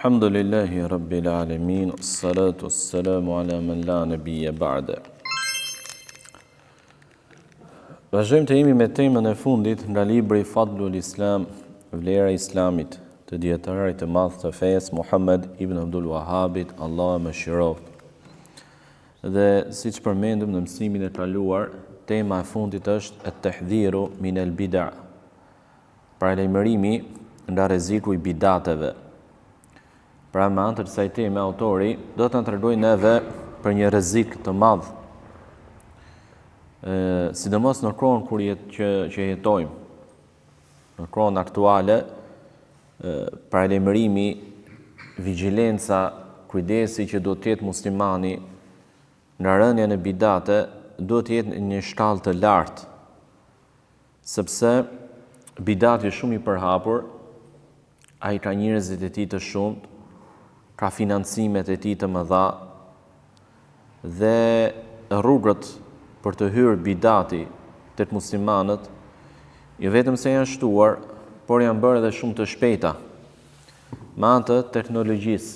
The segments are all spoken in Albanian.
Alhamdulillahi Rabbil Alamin, salatu salamu ala man la nabiyya ba'da. Vazhdojmë të jemi me temën e fundit nga libri Fadlul Islam, vlera e Islamit, të dietarit të madh të fesë Muhammad ibn Abdul Wahhabit, Allah e mëshiroft. Dhe siç përmendëm në mësimin e kaluar, tema e fundit është at-tahdhiru min al-bid'a. Paralajmërimi nga rreziku i bidateve. Pra me anë të kësaj teme autori do të na tregojë neve për një rrezik të madh, sidomos në kohën kur që jetojmë, në kohën aktuale, paralajmërimi, vigjilenca, kujdesi që do të jetë muslimani në rënien e bidate do të jetë një shkallë të lartë, sepse bidati është shumë i përhapur, ai ka njerëzit e tij të shumtë, ka financimet e tij të mëdha dhe rrugët për të hyrë bidati tek muslimanët jo vetëm se janë shtuar, por janë bërë edhe shumë të shpejta me anë të teknologjisë,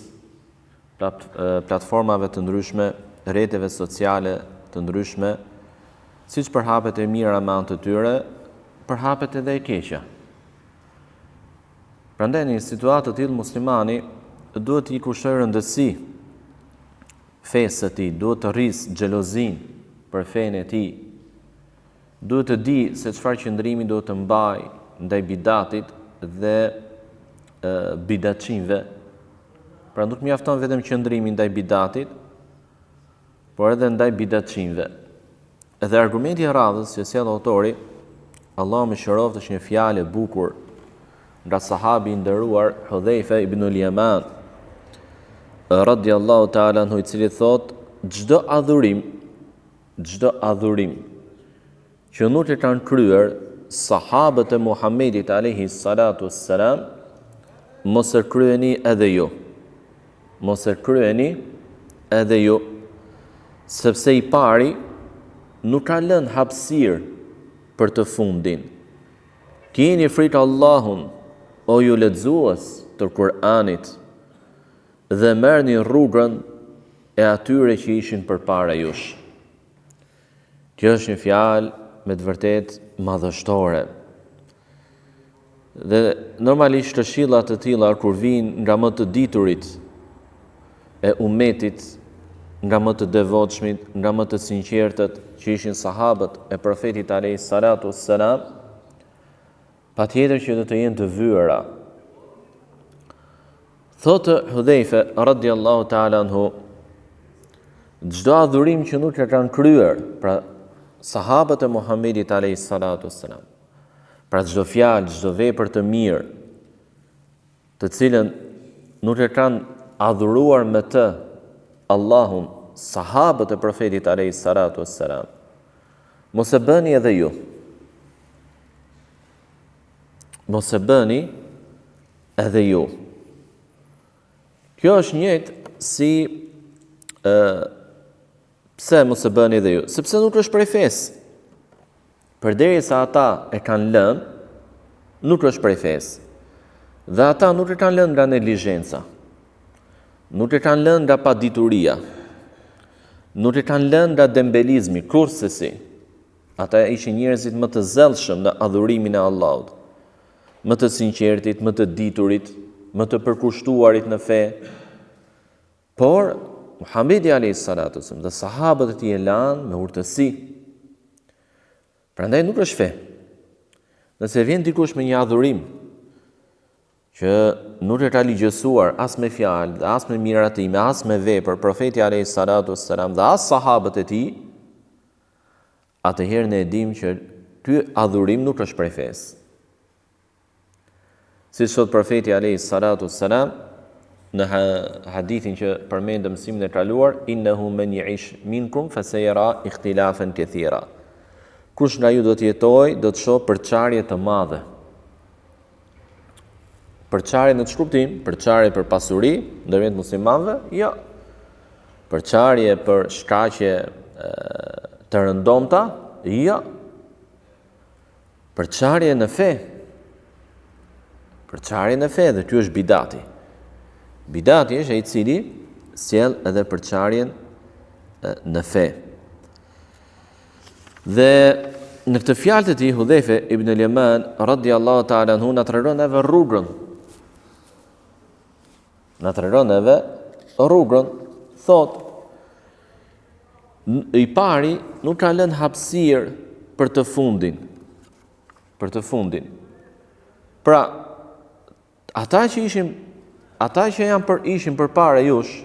platformave të ndryshme, rrjeteve sociale të ndryshme, siç përhapet e mira me anë të tyre, përhapet edhe e keqja. Prandaj në një situatë të tillë muslimani duhet i kushtojë rëndësi fesë së tij, duhet të rrisë xhelozin për fenë e tij, duhet të di se çfarë qëndrimi duhet të mbajë ndaj bidatit dhe bidatçinëve. Pra nuk mjafton vetëm qëndrimi ndaj bidatit, por edhe ndaj bidatçinëve. Edhe argumenti i radhës që sjell autori, Allahu mëshiroft, është një fjalë e bukur nga sahabi i nderuar Hudhaifa ibn al-Yaman radiallahu ta'ala anhu, i cili thot, çdo adhurim që nuk e kanë kryer sahabët e Muhamedit alayhi salatu wassalam, mos e kryeni edhe ju. Mos e kryeni edhe ju, sepse i pari nuk ka lënë hapësirë për të fundin. Keni frikë Allahun, o ju lexues të Kur'anit, dhe merrni rrugën e atyre që ishin përpara jush. Kjo është një fjalë me të vërtetë madhështore. Dhe normalisht këshilla të tilla kur vijnë nga më të diturit e ummetit, nga më të devotshmit, nga më të sinqertët që ishin sahabët e profetit alayhi salatu wassalam, patjetër që do të jenë të vyera. Thotë Hudhaifa radiallahu ta'ala anhu, çdo adhurim që nuk e kanë kryer, pra sahabët e Muhamedit alayhi salatu wassalam, pra çdo fjalë, çdo vepër të mirë, të cilën nuk e kanë adhuruar me të Allahun sahabët e profetit alayhi salatu wassalam, mos e bëni edhe ju. Mos e bëni edhe ju. Kjo është njëjtë si pse mos e bëni edhe ju? Sepse nuk është prej fesë. Përderisa ata e kanë lënë, nuk është prej fesë. Dhe ata nuk e kanë lënë nga neglizhenca. Nuk e kanë lënë nga padituria. Nuk e kanë lënë nga dembelizmi, kurse ata ishin njerëzit më të zellshëm në adhurimin e Allahut, më të sinqertit, më të diturit, më të përkushtuarit në fe. Por Muhamedi alayhi salatu wasallam dhe sahabët e tij e lanë me urtësi. Prandaj nuk është fe. Nëse vjen dikush me një adhurim që nuk e ka ligjësuar as me fjalë, as me miratime, as me vepër, profeti alayhi salatu wasallam dhe as sahabët e tij, atëherë ne e dimë që ky adhurim nuk është prej fesë. Si thot profeti alayhi salatu wassalam në hadithin që përmendëm mësimin e kaluar, innahu man ya'ish minkum fasayara ikhtilafan kathira. Kush nga ju do të jetojë, do të shohë përçarje të mëdha. Përçarje në çuptim, përçarje për pasuri ndërmjet muslimanëve? Jo. Përçarje për shkaqe të rëndomta? Jo. Përçarje në fe. Përçarje në fe, dhe ky është bidati. Bidati është ai i cili sjell edhe përçarjen në fe. Dhe në këtë fjalë të tij Hudhaifa ibn al-Yaman radhiyallahu ta'ala anhu na tregon edhe rrugën. Na tregon edhe rrugën, thot i pari nuk ka lënë hapësirë për të fundin. Për të fundin. Pra, ata që ishin përpara jush,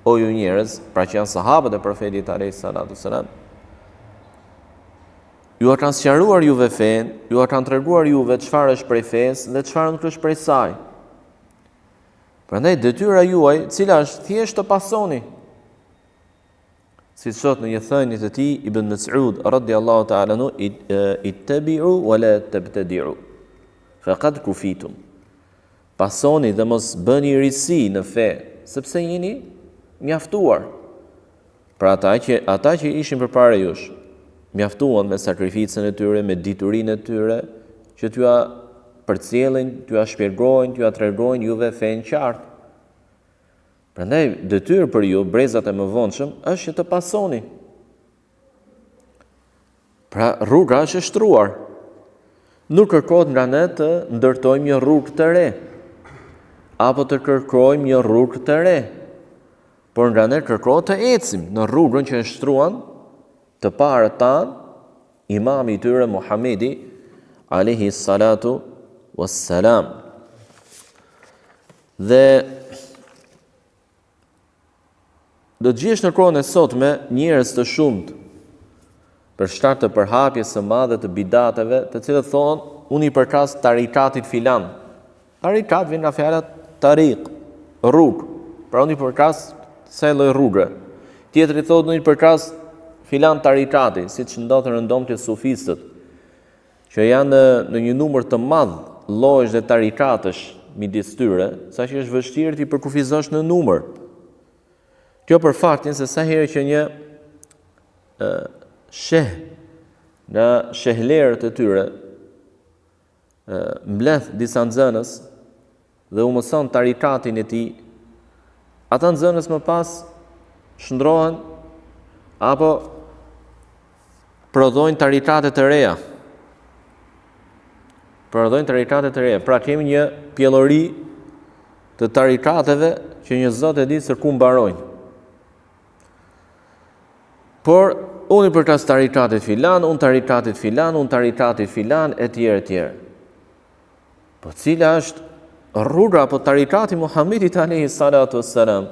o ju njerëz, pra që janë sahabët e profetit alayhi salatu sallam, ju a kanë sqaruar juve fen, ju a kanë treguar juve çfarë është prej fesë dhe çfarë nuk është prej saj. Prandaj detyra juaj, cila është thjesht të pasoni. Si thot në një thënie të tij Ibn Mas'ud radhiyallahu ta'ala anhu, ittabi'u wa la tabtadi'u. Faqad kufitum. Pasoni dhe mos bëni risi në fe, sepse jeni mjaftuar. Pra ata që ishin përpara jush, mjaftuan me sakrificën e tyre, me diturinë e tyre, që t'ju përcjellin, t'ju shpjegojnë, t'ju tregojnë juve fen qartë. Prandaj detyrë për ju, brezat e mëvonshëm, është që të pasoni. Pra rruga është e shtruar. Nuk kërkohet nga ne të ndërtojmë një rrugë të re, apo të kërkojmë një rrugë të re, por nga ne kërkohet të ecim në rrugën që e shtruan të parët tanë, imami i tyre Muhamedi alayhi salatu wassalam. Dhe do të gjesh në kohën e sotme njerëz të shumt për shkak të përhapjes së madhe të bidateve, të cilët thonë unë i përkas tarikatit filan. Tarikat vjen nga fjala tariq, rrugë. Pra unë i përkas sa lloj rrugë. Tjetri thotë unë i përkas filan tarikati, siç ndodhen rëndomtë sufistët, që janë në një numër të madh llojesh dhe tarikatësh midis tyre, saqë është vështirë ti përkufizosh në numër. Kjo për faktin se sa herë që një sheh në shehlerët e tyre mbledh disa nxënës dhe u mëson tarikatin e tij, ata nxënës më pas shndrohen apo prodhojnë tarikate të reja. Pra kemi një pjellori të tarikateve që një zot e di se ku mbarojnë. Por unë i përkas tarikatit filan, unë tarikatit filan, etj. Po cila është rruga apo tarikati Muhamedit alayhi salatu wassalam?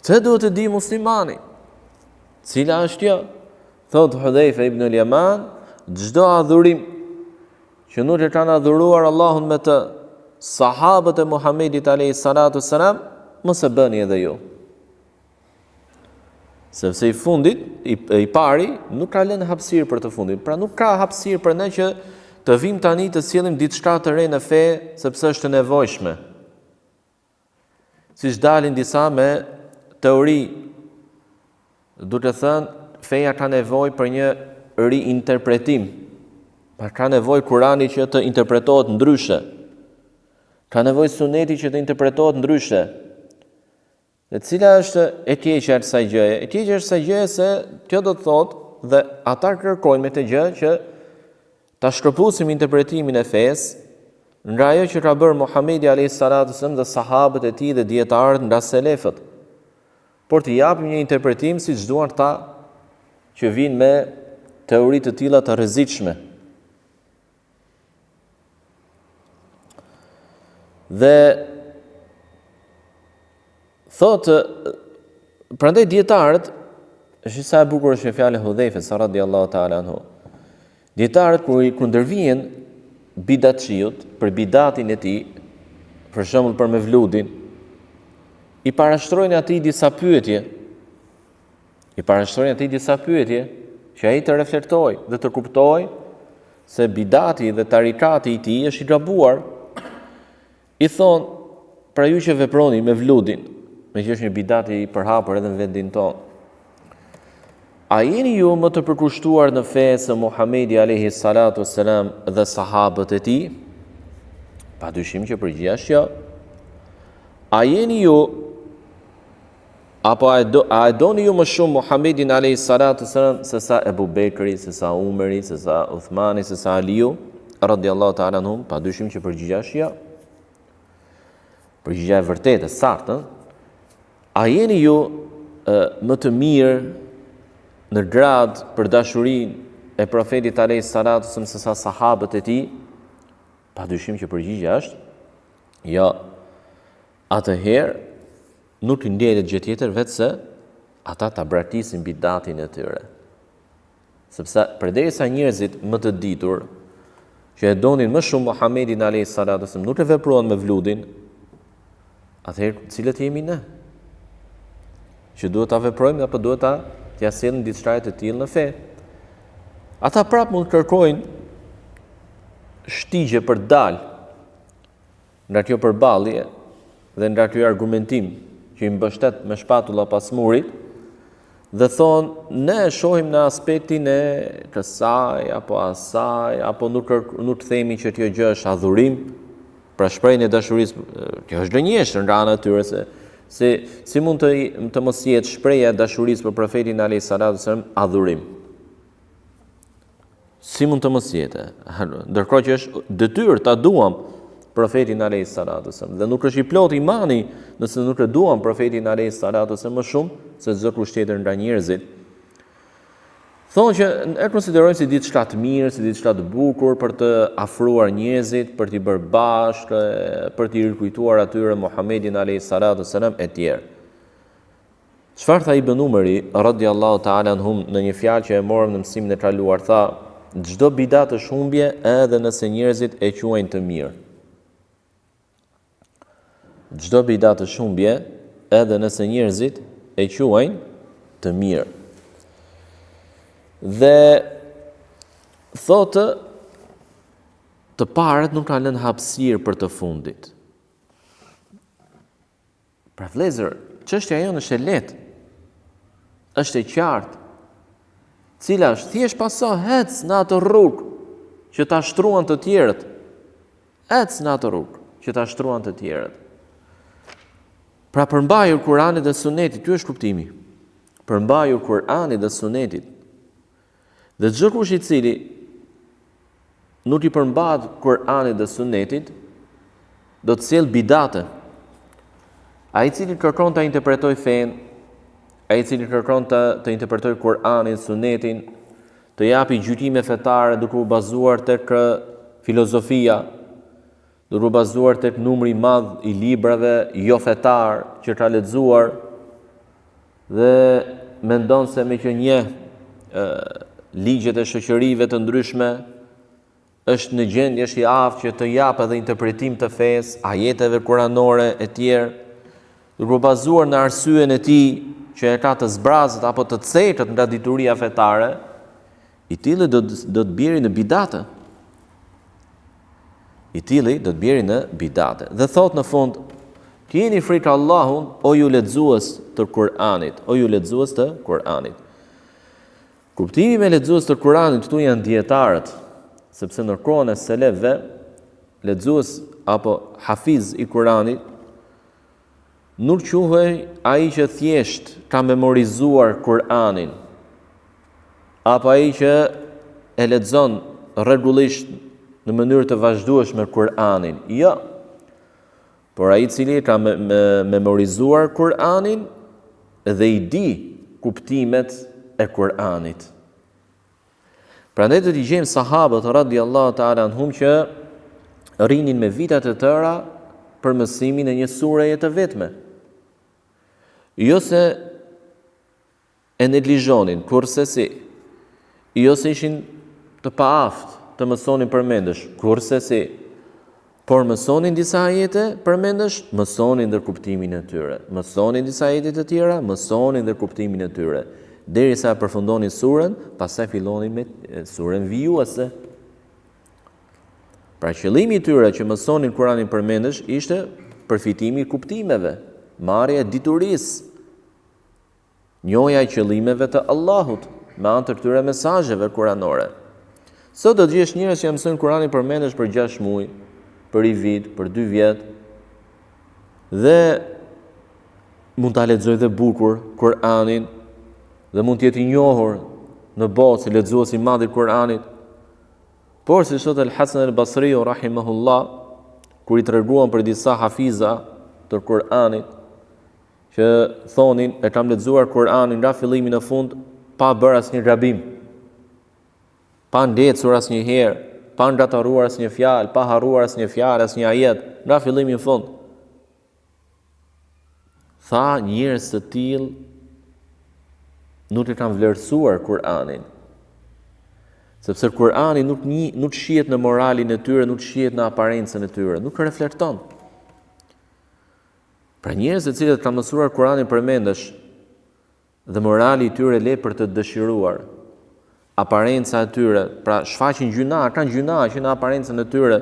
Këtë duhet të di muslimani. Cila është kjo? Thot Hudhaifa ibn al-Yaman, çdo adhurim që nuk e kanë adhuruar Allahun me të sahabët e Muhamedit alayhi salatu wassalam, mos e bëni edhe ju. Sepse i fundit, i pari, nuk ka lënë hapësirë për të fundit. Pra nuk ka hapësirë për ne që të vim tani të sjellim diçka të re në fe, sepse është e nevojshme. Siç dalin disa me teori, duke thënë, feja ka nevojë për një riinterpretim. Pa ka nevojë Kurani që të interpretohet ndryshe. Ka nevojë Suneti që të interpretohet ndryshe. Dhe cila është e keqja e kësaj gjëje? E keqja është kësaj gjëje se kjo do të thotë dhe ata kërkojnë me të gjë që ta shkëputim interpretimin e fesë nga ajo që ka bërë Muhamedi alayhi salatu wasallam dhe sahabët e tij dhe dietarët nga selefët. Por të japim një interpretim siç duan ata që vinë me teori të tilla të rrezikshme. Dhe thotë, prandaj dietarët, është sa e bukur është fjala e Hudhaifës radhiyallahu ta'ala anhu. Dietarët kur ndërvijnë bidatçiut për bidatin e tij, për shembull për Mevludin, i parashtrojnë atij disa pyetje. Që ai të reflektojë dhe të kuptojë se bidati dhe tarikati i tij është i gabuar. I thonë, pra ju që veproni Mevludin, me që është një bidati i përhapur edhe në vendin tonë, a jeni ju më të përkushtuar në fe se Muhamedi alayhi salatu wassalam dhe sahabët e tij? Padyshim që përgjigja është jo. a jeni ju apo a e doni ju më shumë Muhammedin alayhi salatu sallam se sa Ebu Bekri, se sa Umeri, se sa Uthmani, se sa Aliu radiallahu ta'ala anhum? Pa dyshim që përgjigja është ja. Përgjigja e vërtetë, saktë. A jeni ju më të mirë në grad për dashurinë e profetit alayhi salatu sallam se sa sahabët e tij? Pa dyshim që përgjigja është ja. Atëherë nuk i ndjelet gjë tjetër vetë se ata ta braktisin bidatin e tyre. Sepse përderisa njerëzit më të ditur që e donin më shumë Muhammedin alayhi salatu wasallam nuk e vepruan me vludin, atëherë cilët jemi ne? Që duhet ta veprojmë apo duhet ta t'ia sillim diçka të tillë në fe? Ata prapë mund të kërkojnë shtigje për dal nga kjo përballje dhe nga ky argumentim që i mbështet me shpatulla pas murit, dhe thonë, ne e shohim në aspektin e kësaj, apo asaj, apo nuk themi që kjo gjë është adhurim, pra shprehjen e dashurisë, kjo është gënjeshtër nga ana e tyre, se si mund të mos jetë shprehja e dashurisë për profetin alayhi salatu wasallam adhurim? Si mund të mos jetë? Ndërkohë që është detyrë ta duam profetin alayhi salatu wasallam, dhe nuk është i plot imani nëse nuk e duam profetin alayhi salatu wasallam më shumë se çdo kusht tjetër nga njerëzit. Thonë që e konsiderojmë si diçka të mirë, si diçka të bukur për të afruar njerëzit, për t'i bërë bashkë, për t'i rikujtuar atyre Muhammedin alayhi salatu wasallam e tjerë. Çfarë tha Ibn Umeri radiallahu ta'ala anhum në një fjalë që e morëm në mësimin e kaluar, tha: çdo bidat është humbje edhe nëse njerëzit e quajnë të mirë. Çdo bidat është humbje edhe nëse njerëzit e quajnë të mirë. Dhe thotë të parët nuk kanë lënë hapësirë për të fundit. Pra vëllezër, çështja jonë është e lehtë, është e qartë, cila është thjesht paso hec në atë rrugë që ta shtruan të tjerët. Hec në atë rrugë që ta shtruan të tjerët. Pra përmbajur Kur'anit dhe Sunetit, ky është kuptimi. Përmbajur Kur'anit dhe Sunetit. Dhe çdo kush i cili nuk i përmbahet Kur'anit dhe Sunetit, do të sjell bidate. Ai i cili kërkon ta interpretoj fen, ai i cili kërkon të interpretoj Kur'anin, Sunetin, të japi gjykime fetare duke u bazuar tek filozofia, duke u bazuar tek numri i madh i librave jo fetar që ka lexuar, dhe mendon se me që një ligjet e shoqërive të ndryshme është në gjendje, është i aftë që të jap edhe interpretim të fesë, ajeteve kuranore e tjerë, duke u bazuar në arsyen e tij që e ka të zbrazët apo të cekët nga dituria fetare, i tillë do të bjerë në bidate. I tili do të bjeri në bidate. Dhe thot në fund, keni frikë Allahun, o ju lexues të Kur'anit, o ju lexues të Kur'anit. Kuptimi me lexues të Kur'anit këtu janë dietarët, sepse në kohën e selefëve, lexues apo hafiz i Kur'anit nuk quhej ai që thjesht ka memorizuar Kur'anin, apo ai që e lexon rregullisht në mënyrë të vazhdueshme Kur'anin. Jo. Por ai i cili ka memorizuar Kur'anin dhe i di kuptimet e Kur'anit. Prandaj do t'i gjejmë sahabët radiallahu ta'ala anhum që rinin me vitat e tëra për mësimin e një sureje të vetme. Jo se e neglizhonin, kurse si, jo se ishin të paaftë të mësonin përmendesh, kurse si, por mësonin disa ajete përmendesh, mësonin dhe kuptimin e tyre. Mësonin disa ajete të tjera, mësonin dhe kuptimin e tyre. Derisa përfundonin surën, pastaj fillonin me surën vijuese. Pra qëllimi i tyre që mësonin Kur'anin përmendesh ishte përfitimi i kuptimeve, marrja e diturisë, njohja e qëllimeve të Allahut me anë të këtyre mesazheve kuranore. Sot do të gjesh njerëz që mësojnë Kur'anin përmendesh për 6 muaj, për 1 vit, për 2 vjet. dhe mund ta lexoj dhe bukur Kur'anin dhe mund të jetë i njohur në botë si lexuesi i madh i Kur'anit. Por si thot Al-Hasan al-Basri rahimahullah, kur i treguan për disa hafiza të Kur'anit që thonin e kam lexuar Kur'anin nga fillimi në fund pa bërë asnjë gabim, pa ndecur asnjëherë, pa ngataruar asnjë fjalë, pa harruar asnjë fjalë, asnjë ajet, nga fillimi në fund. Tha njerëz të tillë nuk e kanë vlerësuar Kur'anin. Sepse Kur'ani nuk shihet në moralin e tyre, nuk shihet në aparencën e tyre, nuk reflekton. Pra njerëz të cilët kanë mësuar Kur'anin përmendesh dhe morali i tyre le për të dëshiruar, aparenca e tyre, pra shfaqin gjuna, kanë gjuna që në aparencën e tyre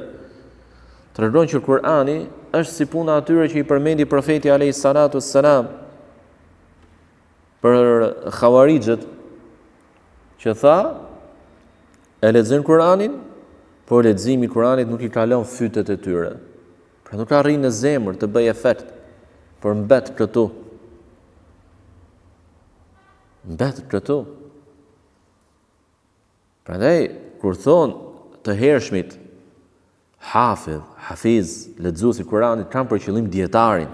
tregon që Kur'ani është si puna atyre që i përmendi profeti alayhis salatu wassalam për Khawarijët, që tha e lexojnë Kur'anin, por leximi i Kur'anit nuk i kalon fytet e tyre. Pra nuk arrin në zemër të bëjë efekt, por mbet këtu. Mbet këtu. Prandaj kur thon të hershmit hafiz, lexuesi i Kur'anit kanë për qëllim dietarin.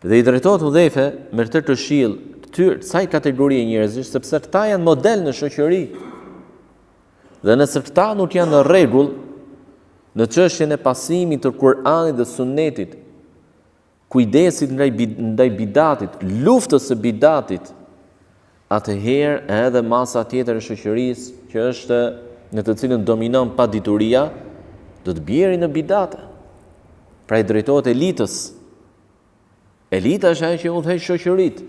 Dhe i drejtohet Hudhaife me këtë këshill kësaj kategorie njerëzish, sepse këta janë model në shoqëri. Dhe nëse këta nuk janë në rregull në çështjen e pasimit të Kur'anit dhe Sunetit, kujdesit ndaj bidatit, luftës së bidatit, atëherë edhe masa tjetër e shoqërisë që është në të cilën dominon padituria, do të bjerë në bidate. Pra i drejtohet elitës. Elita është ajo që udhëheq shoqëritë.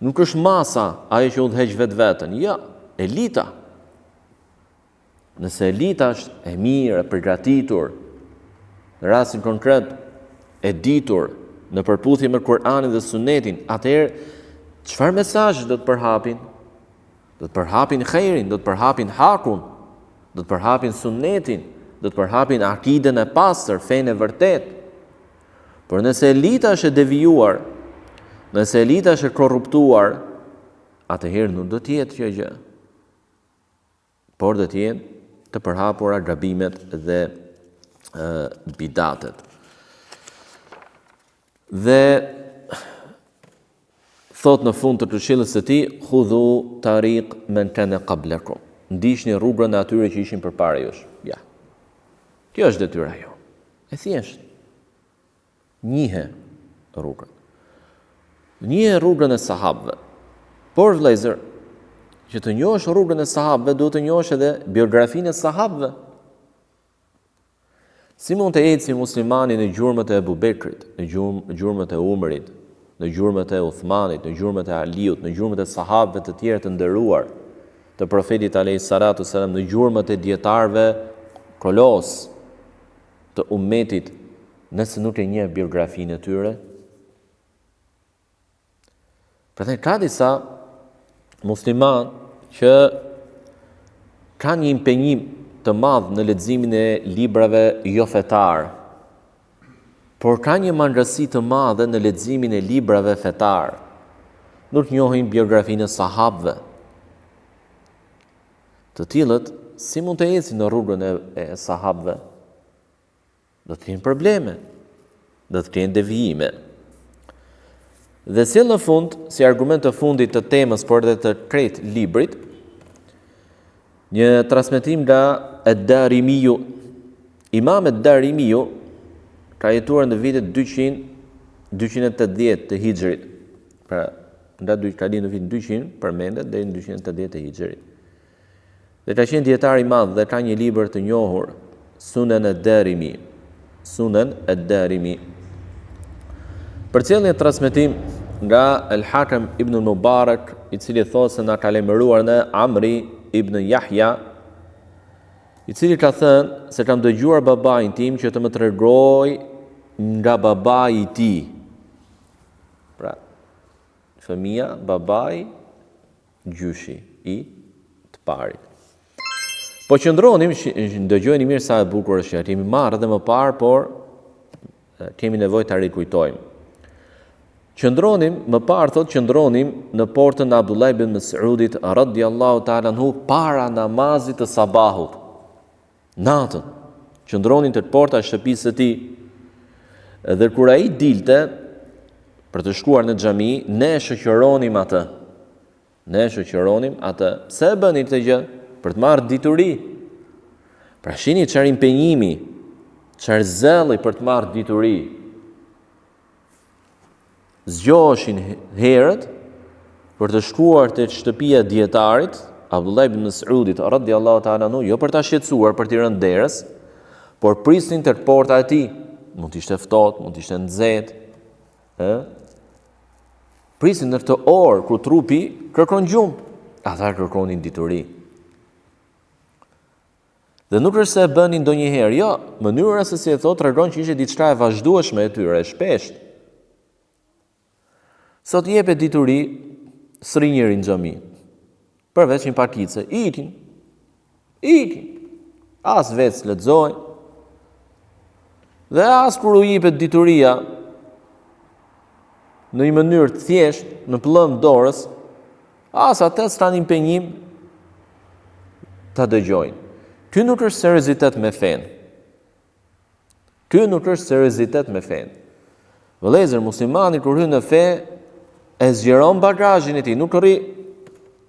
Nuk është masa ajo që udhëheq vetveten. Jo, elita. Nëse elita është e mirë, e përgatitur, në rastin konkret e ditur në përputhje me Kur'anin dhe Sunetin, atëherë çfarë mesazhi do të përhapin? Do të përhapin khairin, do të përhapin hakun, do të përhapin Sunetin, do të përhapin akiden e pastër, fenë e vërtet. Por nëse elita është e devijuar, nëse elita është e korruptuar, atëherë nuk do të jetë kjo gjë. Por do të jenë të përhapura gabimet dhe bidatet. Dhe thot në fund të këshillës së tij, khudhu tariq man kana qablakum. Ndiqni rrugën e atyre që ishin përpara jush. Ja. Kjo është detyra jo. E thjesht. Njihe rrugën. Njihe rrugën e sahabëve. Por vëllezër, që të njohësh rrugën e sahabëve, duhet të njohësh edhe biografinë e sahabëve. Si mund të eci muslimani në gjurmët e Ebu Bekrit, në gjurmët e Umarit, në gjurmët e Uthmanit, në gjurmët e Aliut, në gjurmët e sahabëve të tjerë të nderuar, të profetit alayhis salatu wassalam, në gjurmët e dietarëve kolos të ummetit, nëse nuk e njeh biografinë e tyre? Prandaj ka disa musliman që kanë një impenjim të madh në leximin e librave jo fetar, por kanë një mangësi të madhe në leximin e librave fetar. Nuk njohin biografinë e sahabëve. Të tillët si mund të ecin në rrugën e sahabëve? Do të kenë probleme, do të kenë devijime. Dhe sjell në fund, si argument të fundit të temës, por edhe të krejt librit, një transmetim nga Ad-Darimiu. Imam Ad-Darimiu ka jetuar në vitet 280 të Hijrit. Pra, ka lind në vitin 200 përmendet deri në 280 të Hijrit. Dhe ka qenë dietar i madh dhe ka një libër të njohur, Sunan Ad-Darimi. Sunan Ad-Darimi. Përcjell një transmetim nga Al-Hakim ibn Mubarak, i cili thotë se na ka lajmëruar në Amri ibn Yahya, i cili ka thënë se kam dëgjuar babain tim që të më tregoj nga babai i tij. Pra, fëmia, babai, gjyshi i të parit. Po qëndronim, dëgjojeni mirë sa e bukur është që jemi marrë edhe më parë, por kemi nevojë ta rikujtojmë. Më parë thot qëndronim në portën e Abdullah ibn Mas'udit radhiyallahu ta'ala anhu para namazit të sabahut. Natën qëndronin te porta e shtëpisë së tij. Dhe kur ai dilte për të shkuar në xhami, ne shoqëronim atë. Pse e bënin këtë gjë? Për të marrë dituri. Pra shihni çfarë impenjimi, çfarë zellli për të marrë dituri. Zgjoheshin herët për të shkuar te shtëpia e dietarit Abdullah ibn Mas'udit radhiyallahu ta'ala anhu, jo për ta shqetësuar, për t'i rënë derës, por prisnin te porta e tij. Mund të ishte ftohtë, mund të ishte nxehtë, prisnin në këtë orë kur trupi kërkon gjumë, ata kërkonin dituri. Dhe nuk është se e bënin ndonjëherë, jo, mënyra se si e thotë tregon që ishte diçka e vazhdueshme e tyre, e shpeshtë. Sot jepet dituri sri njëri në xhami. Përveç një pakice, ikin. As vetë lexojnë. Dhe as kur u jepet dituria në një mënyrë të thjeshtë, në pëllëm dorës, as atë s'kan impenjim ta dëgjojnë. Ky nuk është seriozitet me fen. Vëllezër, muslimani kur hyn në fe, e zgjeron bagazhin e tij, nuk rri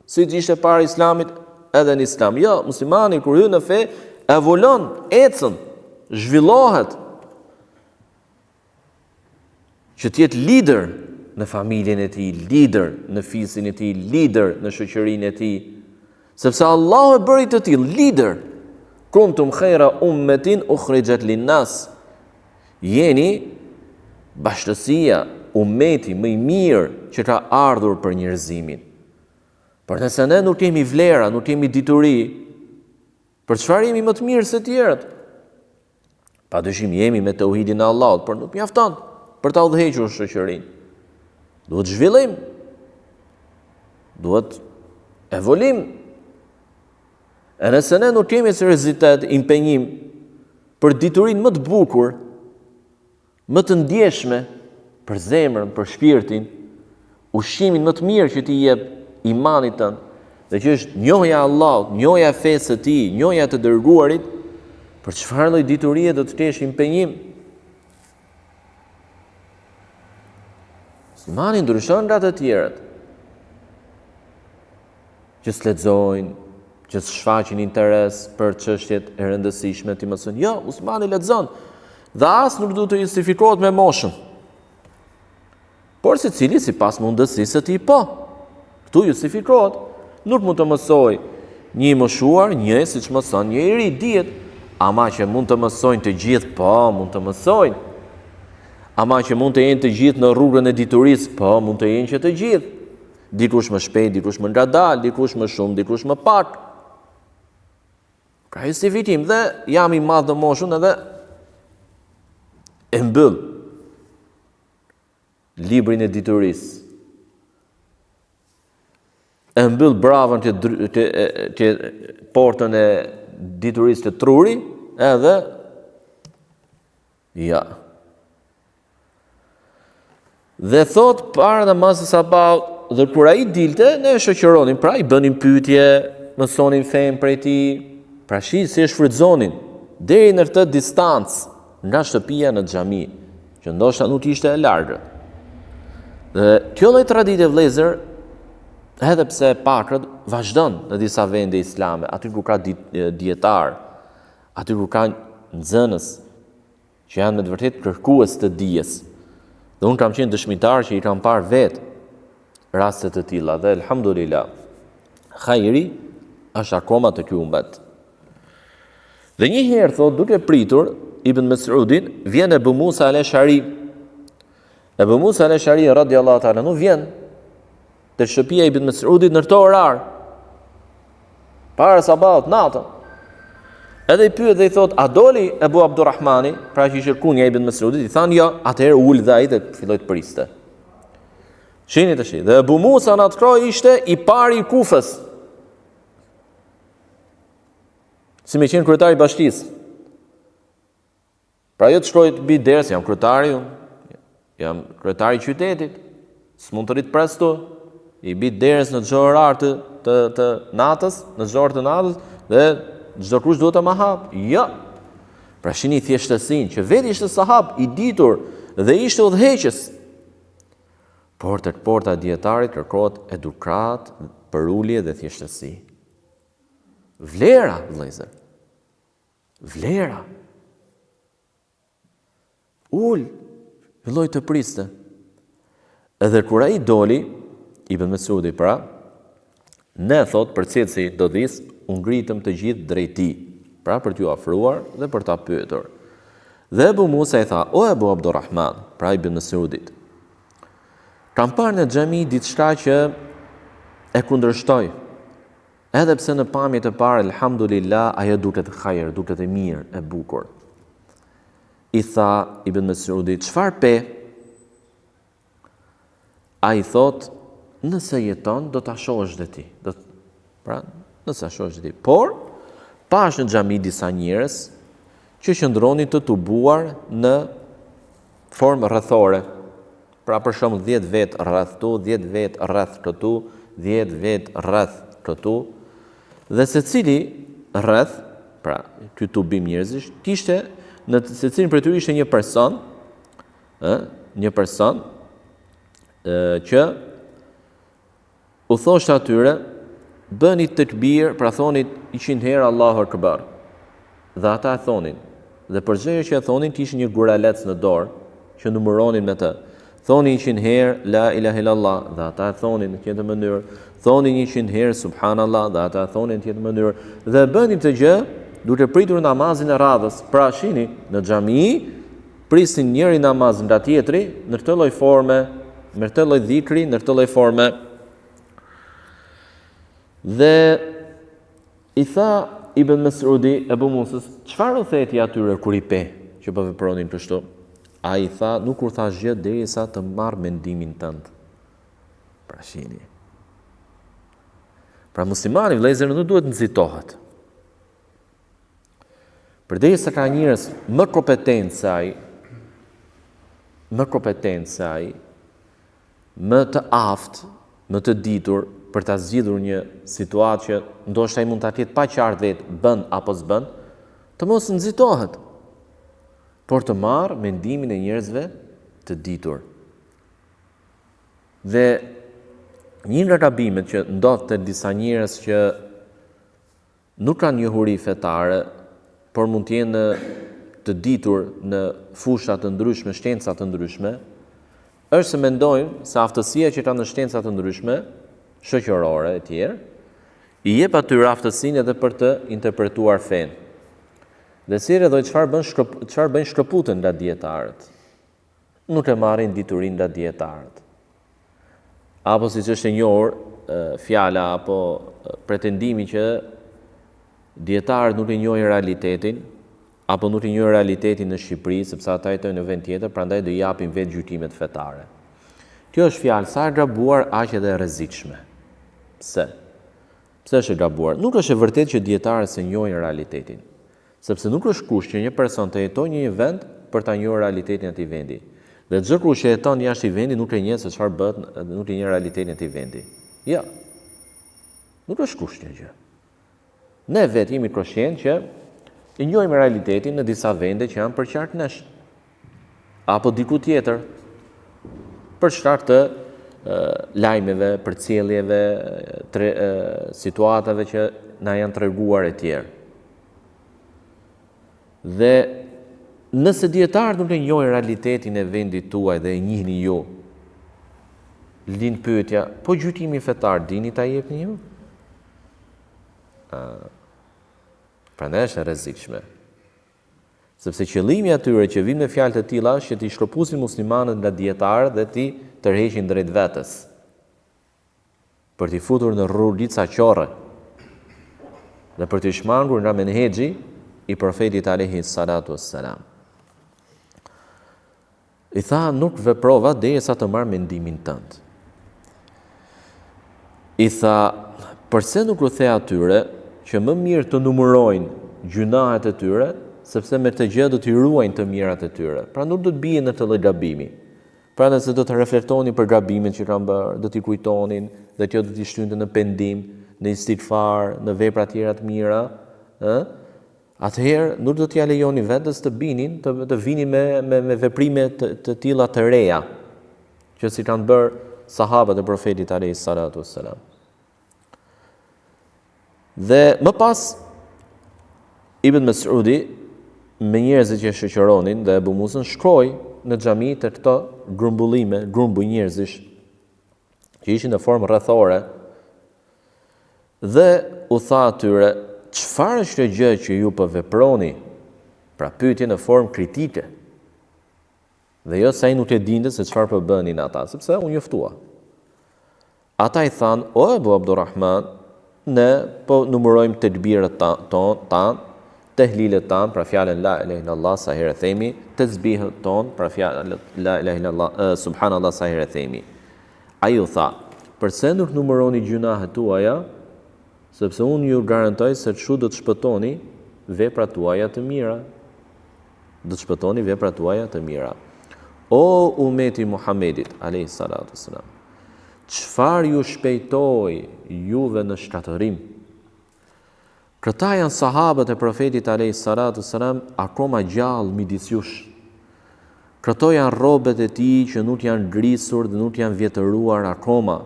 si që ishte para islamit edhe në islam. Jo, muslimani kur hyn në fe, evolon, ecën, zhvillohet, që të jetë lider në familjen e tij, lider në fisin e tij, lider në shoqërinë e tij, sepse Allahu e bëri të tillë lider. Kuntum khayra ummatin ukhrijat lin-nas. Jeni bashkësia, ummeti më i mirë që ka ardhur për njerëzimin. Por nëse ne nuk kemi vlera, nuk kemi dituri, për çfarë jemi më të mirë se tjerët? Padyshim jemi me tauhidin e Allahut, por nuk mjafton për ta udhëhequr shoqërinë. Duhet zhvillim, duhet evolim. E nëse ne nuk kemi seriozitet, impenjim për diturinë më të bukur, më të ndjeshme për zemrën, për shpirtin, ushqimin më të mirë që ti jep imanit tënd, dhe që është njohja e Allahut, njohja e fesë së tij, njohja të dërguarit, për çfarë lloj diturie do të kesh impenjim? Muslimani ndryshon nga të tjerët, që s'lexojnë, që s'shfaqin interes për çështjet e rëndësishme të mëson. Jo, muslimani lexon, dhe as nuk duhet të justifikohet me moshën. Por secili sipas mundësisë së tij, po. Ktu justifikohet. Nuk mund të mësoj një i moshuar, një siç mëson një i ri, dihet. Ama që mund të mësojnë të gjithë, po, mund të mësojnë. Ama që mund të jenë të gjithë në rrugën e diturisë, po, mund të jenë që të gjithë. Dikush më shpejt, dikush më ngadalë, dikush më shumë, dikush më pak. Ka justifikim dhe jam i madh në moshën edhe e mbyll librin e diturisë. E mbyll bravën që portën e diturisë të truri, edhe ja. Dhe thot para namazit sabah, dhe kur ai dilte, ne shoqëronin, pra i bënin pyetje, mësonin fen prej tij, pra shi si e shfrytëzonin deri në këtë distancë nga shtëpia në xhami, që ndoshta nuk ishte e largët. Dhe kjo lloj tradite vëllezër, edhe pse e pakët, vazhdon në disa vende islame, aty ku ka dietar, aty ku ka nxënës që janë me të vërtetë kërkues të dijes. Dhe unë kam qenë dëshmitar që i kam parë vetë raste të tilla, dhe elhamdulillah, khajri është akoma të ky ummet. Dhe një herë thot, duke pritur Ibn Mas'udin, vjen Ebu Musa al-Ash'ari. Ebu Musa al-Ash'ari radhiyallahu ta'ala anhu vjen te shtëpia e Ibn Mas'udit në këtë orar, para sabahut, natën. Edhe i pyet dhe i thot, a doli Ebu Abdurrahmani, pra që ishte kunja e Ibn Mas'udit, i than jo, atëherë ul dhe ai dhe filloi të priste. Shihni tash, dhe Ebu Musa në atë kohë ishte i pari i Kufës. Si me qenë kryetari i bashkisë. Pra jo të shkoj të bi derës, jam kryetari unë, jam kryetari i qytetit, s'mund të rrit presto, i bi derës në çdo orar të natës, në çdo orë të natës dhe çdo kush duhet ta hap. Jo. Pra shini thjeshtësinë që vetë ishte sahab i ditur dhe ishte udhëheqës. Por tek porta e dietarit kërkohet edukat, për ulje dhe thjeshtësi. Vlera, vëllezër. Vlera. Filloi të priste. Edhe kur ai doli, Ibn Mesudi pra, ne thot për cilësi do dhis, u ngritëm të gjithë drejt tij, pra për t'ju afruar dhe për ta pyetur. Dhe Ebu Musa i tha: "O Ebu Abdurrahman", pra Ibn Mesudit, kam parë në xhami diçka që e kundërshtoj. Edhe pse në pamje të parë, elhamdulillah, ajo duket hajër, duket e mirë, e bukur. I tha Ibn Mesudi: "Çfarë pe?" Ai thot: "Nëse jeton, do ta shohësh dhe ti." Pra, nëse shohësh dhe ti. Por, pash në xhami disa njerëz që qëndronin të tubuar në formë rrethore. Pra për shembull 10 vet rreth tu, 10 vet rreth këtu, 10 vet rreth këtu. Dhe secili rreth, pra ky tubim njerëzish, kishte në secilin prej tyre ishte një person, që u thoshte atyre: "Bëni tekbir", pra thonit 100 herë Allahu Akbar. Dhe ata e thonin. Dhe për çdo që e thonin kishin një guralec në dorë që numëronin me të. Thoni 100 herë la ilaha illallah, dhe ata e thonin në tjetër mënyrë. Thoni 100 herë subhanallah, dhe ata e thonin në tjetër mënyrë. Dhe bënin këtë gjë duke pritur namazin e radhës. Pra shihni, në xhami prisin njëri namaz nga tjetri në këtë lloj forme, me këtë lloj dhikri, në këtë lloj forme. Dhe i tha Ibn Mesudi Ebu Musës: "Çfarë u theti atyre kur i pe që po vepronin kështu?" Ai tha: "Nuk u thash gjë derisa të marr mendimin tënd." Pra shihni. Pra muslimani vëllezër nuk duhet nxitohet. Përderisa ka njerëz më kompetent se ai, më të aftë, më të ditur për ta zgjidhur një situatë që ndoshta ai mund ta ketë pa qartë vetë bën apo s'bën, të mos nxitohet, por të marrë mendimin e njerëzve të ditur. Dhe një nga gabimet që ndodh te disa njerëz që nuk kanë njohuri fetare, por mund të jenë të ditur në fusha të ndryshme, shkenca të ndryshme, është se mendojnë se aftësia që kanë në shkenca të ndryshme, shoqërore e tjerë, i jep atyre aftësinë edhe për të interpretuar fen. Dhe si rrethoj çfarë bëjnë shkëputën nga dietarët. Nuk e marrin diturinë nga dietarët. Apo siç është e njohur fjala apo pretendimi që dietarët nuk e njohin realitetin, apo nuk e njohin realitetin në Shqipëri, sepse ata jetojnë në vend tjetër, prandaj do i japin vetë gjykimet fetare. Kjo është fjalë sa e gabuar, aq edhe e rrezikshme. Pse? Pse është e gabuar? Nuk është e vërtetë që dietarët se njohin realitetin, sepse nuk është kusht që një person të jetojë në një vend për ta njohur realitetin e atij vendi. Dhe çdo kush që jeton jashtë i vendit nuk e njeh se çfarë bëhet, nuk e njeh realitetin e atij vendi. Jo. Nuk është kusht kjo gjë. Ne vetë jemi koshient që i njohim realitetin në disa vende që janë për qartë nesh, apo diku tjetër, për shkak të lajmeve, përcjelljeve, situatave që na janë treguar e tjerë. Dhe nëse dietarët nuk e njohin realitetin e vendit tuaj dhe e njihni ju, lind pyetja: po gjykimi fetar dini ta jepni ju? Prandaj është e rrezikshme. Sepse qëllimi atyre që vinë me fjalë të tilla është që t'i shkëpusin muslimanët nga dietarët dhe t'i tërheqin drejt vetes, për t'i futur në rrugica qorre dhe për t'i shmangur nga menhexhi i profetit alayhi salatu wassalam. I tha: nuk veprova derisa të marr mendimin tënd. I tha: përse nuk u the atyre që më mirë të numërojnë gjunahet e tyre sepse me të gjë do t'i ruajnë të mirat e tyre. Pra nuk do të bien në të lloj gabimi. Pra nëse do të reflektoni për gabimet që kanë bërë, do t'i kujtonin dhe kjo do t'i shtynte në pendim, në istighfar, në vepra tjera të mira, atëherë nuk do t'ja lejoni vetes të binin, të vinin me veprime të tilla të reja, që si kanë bërë sahabët e profetit alayhis salatu wassalam. Dhe më pas Ibn Mas'udi me njerëzit që shoqëronin dhe Abu Musën shkroi në xhami të këto grumbuj njerëzish që ishin në formë rrethore dhe u tha atyre, çfarë është kjo gjë që ju po veproni? Pra pyetje në formë kritike. Dhe jo se ai nuk e dinte se çfarë po bënin ata, sepse u njoftua. Ata i thanë, o Abu Abdurrahman, ne po numërojmë tekbirat tan, tehlilet tan, pra fjalën la ilaha illallah sa herë themi, tasbihut ton, pra fjalën la ilaha illallah subhanallah sa herë themi. Ai u tha, pse nuk numëroni gjunahet tuaja, sepse unë ju garantoj se çu do të shpëtoni veprat tuaja të mira. Do të shpëtoni veprat tuaja të mira. O umeti Muhammedit alayhis salatu wassalam, çfarë ju shpejtoi juve në shkatërim? Këta janë sahabët e profetit alayhis salatu wassalam akoma gjallë midis jush. Këto janë robët e tij që nuk janë grisur dhe nuk janë vjetëruar akoma.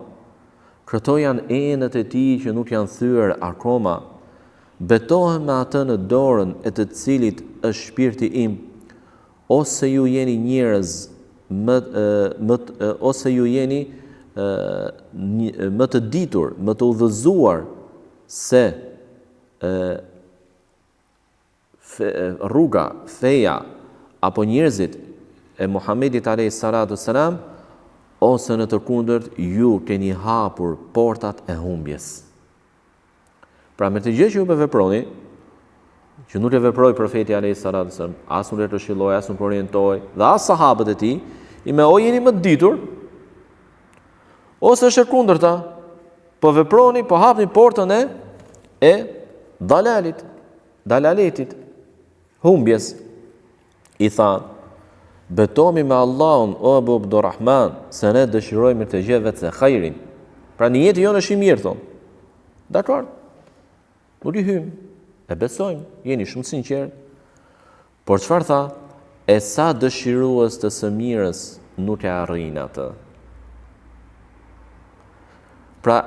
Këto janë enët e tij që nuk janë thyer akoma. Betohem me atë në dorën e të cilit është shpirti im, ose ju jeni njerëz ose ju jeni më të ditur, më të udhëzuar se rruga, feja apo njerëzit e Muhammedit alayhis salatu wassalam, ose në të kundërt ju keni hapur portat e humbjes. Pra me të gjë që ju veproni, që nuk e veproi profeti alayhis salatu wassalam, as nuk e këshilloi, as nuk orientoi, dhe as sahabët e tij, i me o jeni më të ditur, ose është e kundërta, po veproni, po hapni portën e dalaletit, humbjes. I tha, betomi me Allahun, o Abu Abdurrahman, se ne dëshirojmë të gjë vetëm khairin. Pra niyeti jonë është i mirë, thon. Dakor? Nuk i hym, e besojmë, jeni shumë sinqert. Por çfarë tha? E sa dëshirues të së mirës nuk e arrin atë. Pra,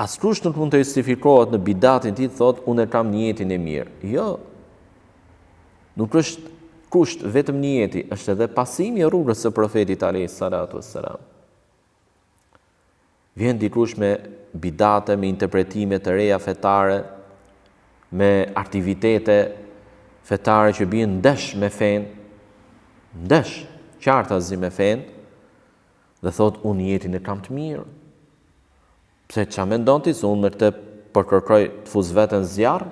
askush nuk mund të justifikohet në bidatin tij, thotë unë kam niyetin e mirë. Jo. Nuk është kusht vetëm niyeti, është edhe pasimi i rrugës së profetit alayhis salatu wassalam. Vjen dikush me bidate, me interpretime të reja fetare, me aktivitete fetare që bien ndesh me fen, ndesh qartazi me fen, dhe thot unë jetën e kam të mirë. Pse ç'a mendon ti se unë me këtë përkërkoj të fuz veten zjarr?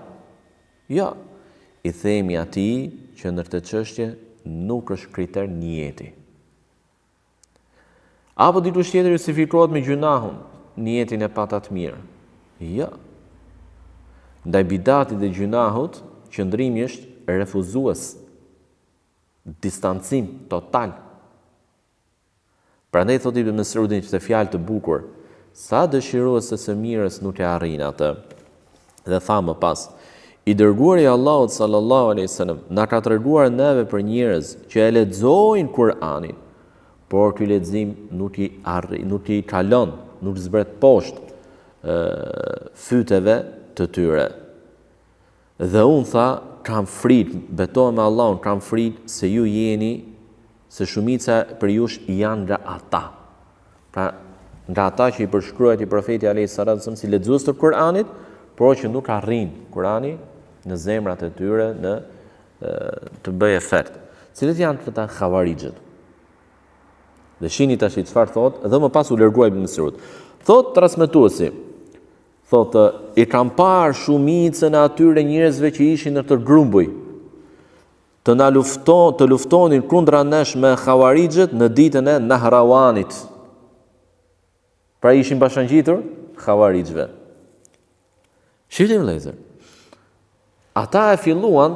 Jo. I themi atij që në këtë çështje nuk është kriter niyeti. Apo dikush tjetër justifikohet me gjunahun, niyetin e pata të mirë. Jo. Ndaj bidatit dhe gjunahut, qëndrimi është refuzues, distancim total. Prandaj thotë Ibn Mas'udi që fjalë të bukur, sa dëshirues së mirës nuk e arrin atë. Dhe tha më pas, i dërguari i Allahut sallallahu alaihi wasallam na ka treguar neve për njerëz që e lexojnë Kur'anin, por ky lexim nuk i kalon, nuk zbret poshtë fyteve të tyre. Dhe unë tha, kam frikë, betohem me Allahun, kam frikë se ju jeni, se shumica për jush janë nga ata. Pra, nga ata që i përshkruhet i profeti alayhis salatu wassalam si lexues të Kur'anit, por që nuk arrin Kur'ani në zemrat e tyre në të bëjë efekt. Cilët janë këta xhavarixhët? Dhe shihni tash çfarë thotë, dhe më pas u largua Ibn Mas'ud. Thotë transmetuesi, thotë, i kam parë shumicën e atyre njerëzve që ishin në të grumbuj, të luftonin kundra nesh me xhavarixhët në ditën e Nahrawanit. Pra ishin bashangjitur xhavarixhëve. Shihni vëllezër, ata e filluan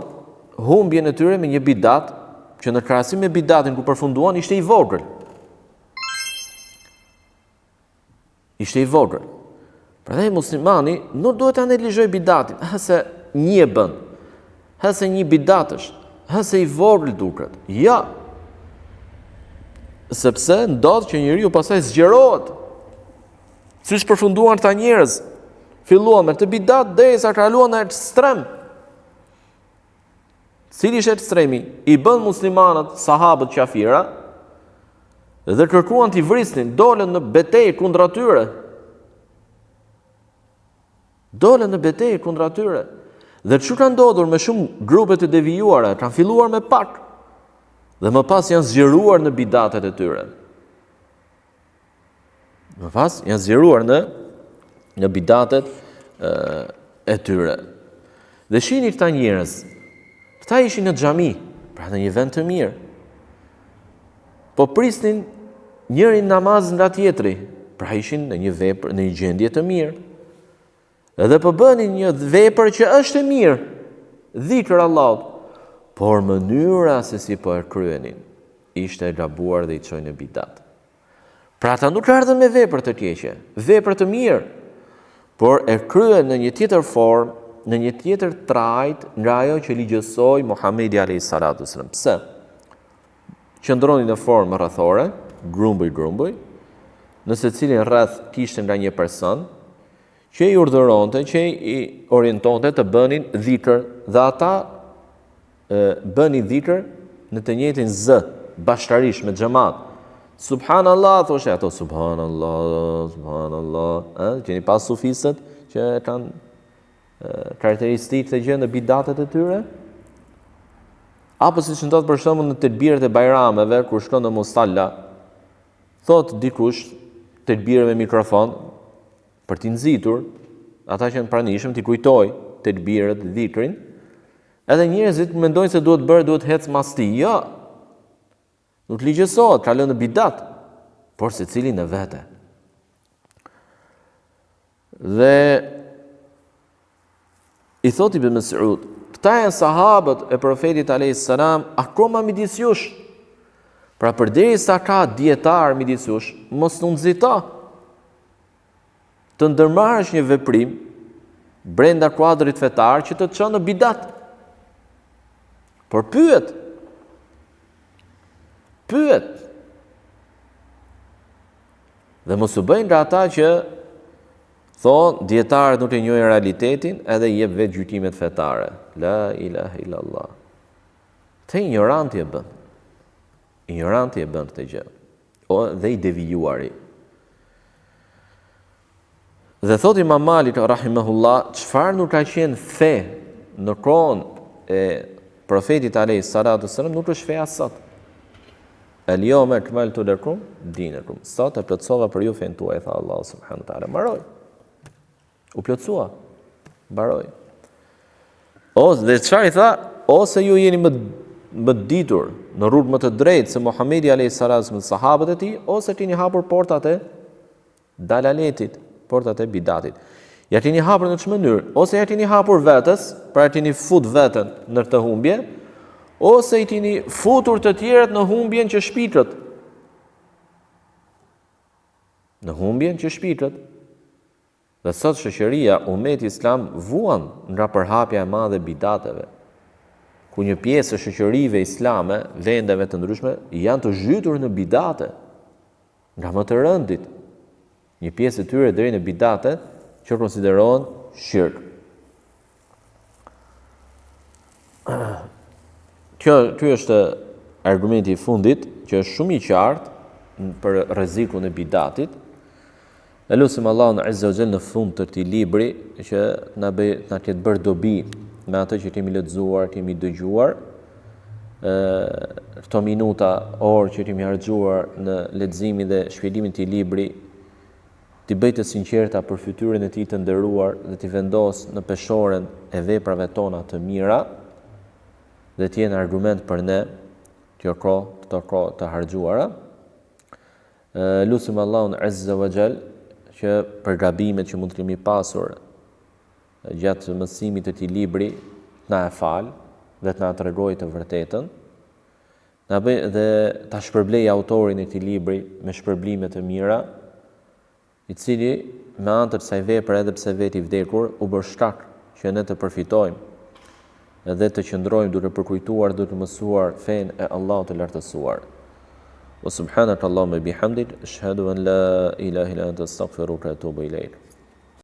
humbjen e tyre me një bidat që në krahasim me bidatin ku përfunduan ishte i vogël. Ishte i vogël. Prandaj muslimani nuk duhet ta neglizhojë bidatin, hase një e bën, hase një bidat është, hase i vogël duket. Ja. Sepse ndodh që njeriu pastaj zgjerohet. Siç përfunduan këta njerëz, filluan me të bidat derisa kaluan në ekstrem. Cili është ekstremi? I bën muslimanët, sahabët qafira, dhe kërkuan t'i vrisnin, dolën në betejë kundra tyre. Dolën në betejë kundra tyre. Dhe çu ka ndodhur me shumë grupe të devijuara, kanë filluar me pak, dhe më pas janë zgjeruar në bidatet e tyre. Më pas janë zgjeruar në bidatet e tyre. Dhe shihni këta njerëz, këta ishin në xhami, pra në një vend të mirë. Po prisnin njërin namaz nga tjetri, pra ishin në një vepër, në një gjendje të mirë. Edhe po bënin një vepër që është e mirë, dhikr Allahut, por mënyra se si po e kryenin ishte e gabuar dhe i çoi në bidat. Pra ata nuk ardhën me vepër të keqe, vepër të mirë, por e kryen në një tjetër formë, në një tjetër trajt nga ajo që ligjësoi Muhamedi alayhis salatu wasallam. Pse? Qëndronin në formë rrethore, grumbuj, në secilin rreth kishte nga një person që i urdhëronte, që i orientonte të bënin dhikr, dhe ata bënin dhikr në të njëjtin zë, bashkërisht me xhamat. Subhanallah, thoshe ato, subhanallah, keni pas sufistët që kanë karakteristikë të gjë në bidatet e tyre? Apo si që ndodh për shembull në tekbiret e bajrameve, kur shkon në musalla, thot dikush tekbire me mikrofon, për t'i nxitur, ata që janë pranishëm t'i kujtoj tekbiret, dhikrin, edhe njerëzit mendojnë se duhet hec mas ti. Jo. Nuk ligjësohet, ka lënë në bidat, por secili në vete. Dhe i thot Ibn Mas'ud, këta janë sahabët e profetit alayhis salam, akoma midis jush. Pra përderisa ka dietar midis jush, mos u nxito të ndërmarrësh një veprim brenda kuadrit fetar që të çon në bidat. Por pyet. Dhe mos u bëjnë nga ata që thonë dietarët nuk e njohin realitetin edhe i jep vetë gjykimet fetare. La ilaha illallah. Të ignoranti e bën. Ignoranti e bën këtë gjë. Dhe i devijuari. Dhe thot Imam Malik rahimahullah, çfarë nuk ka qenë fe në kohën e profetit alayhis salatu wasallam nuk është feja sot. El-yawma akmaltu lakum dinakum. Sot e plotësova për ju fen tuaj, tha Allah subhanahu wa taala. Mbaroi. U plotësua. Mbaroi. Dhe çfarë i tha? Ose ju jeni më ditur në rrugë më të drejtë se Muhamedi alayhis salatu wasallam, sahabët e tij, ose keni hapur portat e dalaletit, portat e bidatit. Ja keni hapur në çfarë mënyrë? Ose ja keni hapur vetes, pra keni fut veten në këtë humbje, ose i keni futur të tjerët në humbjen që shpikët. Në humbjen që shpikët. Dhe sot shoqëria, ummeti islam vuan nga përhapja e madhe e bidateve, ku një pjesë e shoqërive islame, vendeve të ndryshme, janë të zhytur në bidate, nga më të rëndit. Një pjesë e tyre deri në bidate që konsiderohen shirk. Ky është argumenti i fundit, që është shumë i qartë për rrezikun e bidatit. E lutim Allahun Azza wa Jalla në fund të këtij libri që na ketë bërë dobi me atë që kemi lexuar, kemi dëgjuar, këto minuta, orë që kemi harxuar në leximin dhe shpjegimin të këtij libri, t'i bëj të sinqerta për fytyrën e tij të nderuar dhe t'i vendos në peshoren e veprave tona të mira, dhe t'jenë argument për ne këto kohë të harxuara. Lutim Allahun Azza wa Jall që për gabimet që mund të kemi pasur gjatë mësimit të këtij libri na e fal, dhe të na tregojë të vërtetën, dhe ta shpërblej autorin e këtij libri me shpërblime të mira, i cili me anë të kësaj vepre edhe pse veti vdekur u bë shkak që ne të përfitojmë edhe të qëndrojmë duke përkujtuar, duke mësuar fenë e Allahut të lartësuar. Wa subhanaka Allahumma bihamdik, ashhadu an la ilaha illa anta astaghfiruka wa atubu ilaik.